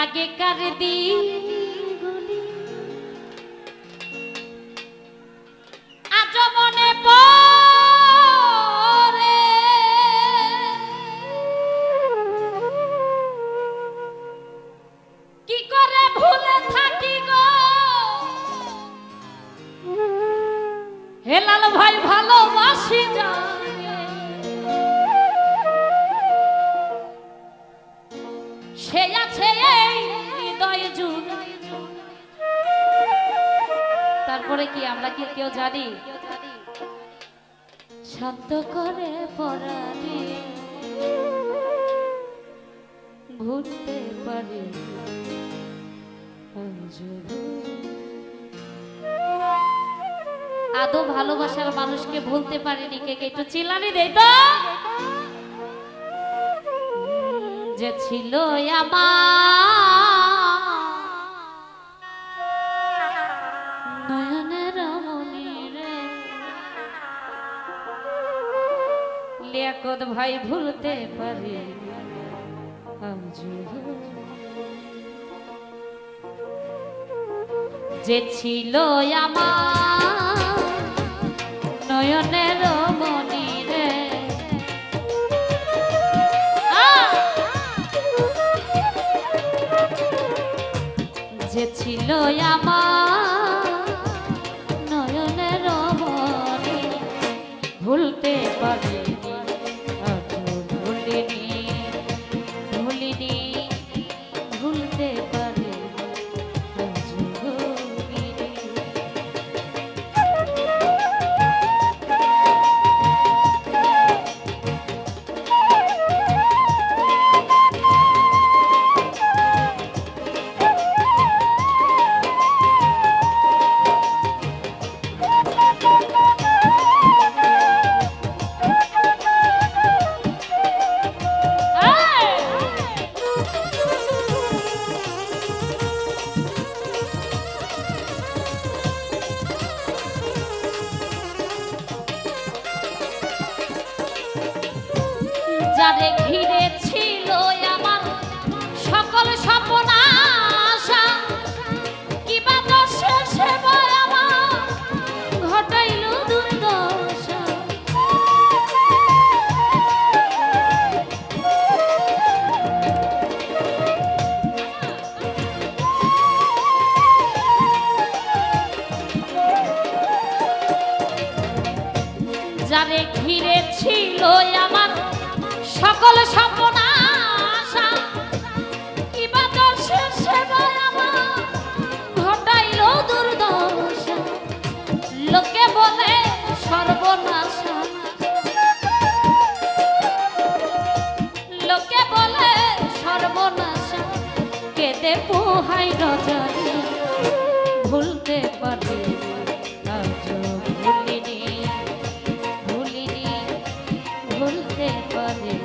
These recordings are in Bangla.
আগেকার দিনগুলি আজ মনে পড়ে, কি করে ভুলে থাকি গো হেলাল ভাই, ভালোবাসি জানে সে আছে এই হৃদয় জুড়ে। তারপরে কি আমরা কি কেউ জানি? শান্ত করে পরাণে ভুলতে পারি আদৌ ভালোবাসার মানুষকে ভুলতে পারিনি। কে কে একটু চিল্লানি দেই তো। যে ছিল আমার নয়নের মনি রে, লিয়াকত ভাই ভুলতে পারি যে ছিল আমার নয়নের মনি রে, যে ছিল আমার নয়নের মনি, ভুলতে পারি ভুলিনি ভুলিনি ভুলতে পারি। যারে ঘিরে ছিল আমার সকল স্বপ্ন আশা, কিবা দোষে সেবা আমার ঘটাইল দুর্দশা। যারে ঘিরে ছিল আমার সকল স্বপ্ন আশা, কিবা দোষে সেবা আমার ঘটাইল দুর্দশা। লোকে বলে সর্বনাশা, লোকে বলে সর্বনাশা, কেঁদে পোহাই রজনী ভুলতে পারি ভুলিনি ভুলিনি ভুলতে পারি।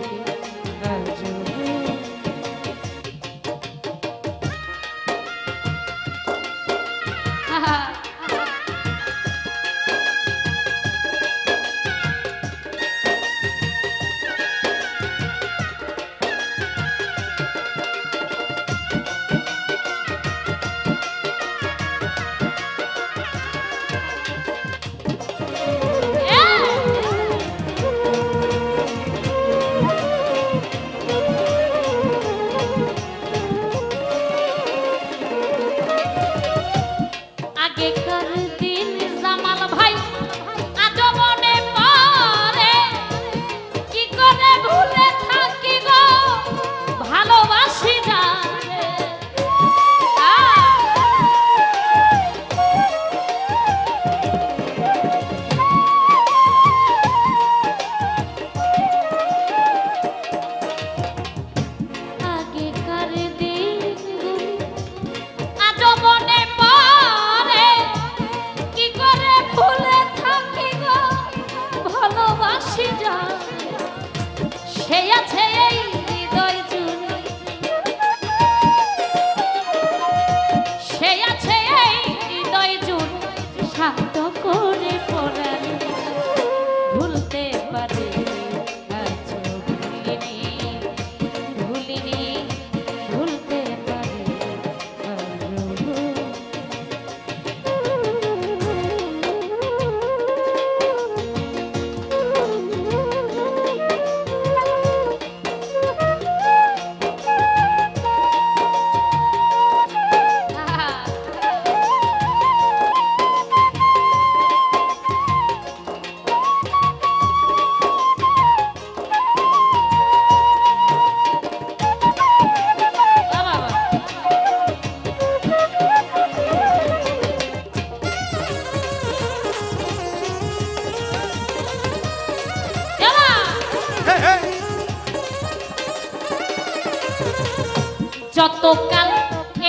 যতকাল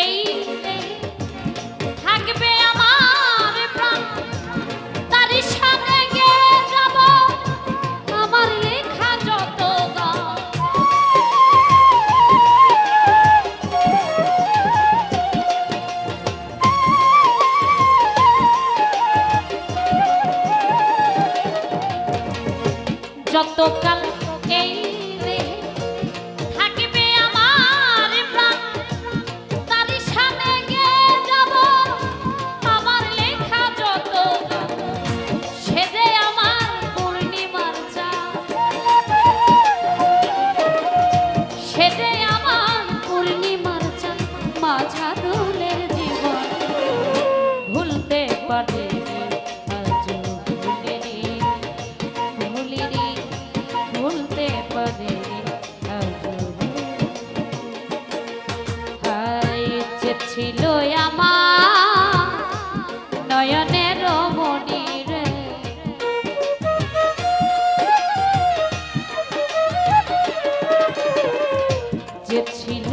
এই থাকবে আমার প্রাণ তারই সাথে গেয়ে যাব আমার লেখা যত গান। যতকাল এই থাকবে আমার প্রাণ তারই সাথে গেয়ে যাব আমার লেখা যত গান। সে যে আমার পূর্ণিমার চাঁদ, সে যে আমার পূর্ণিমার চাঁদ, মাঝারুলের জীবন ভুলতে পারে ভুলতে পারে যে ছিল আমার নয়নের মনি রে, যে ছিল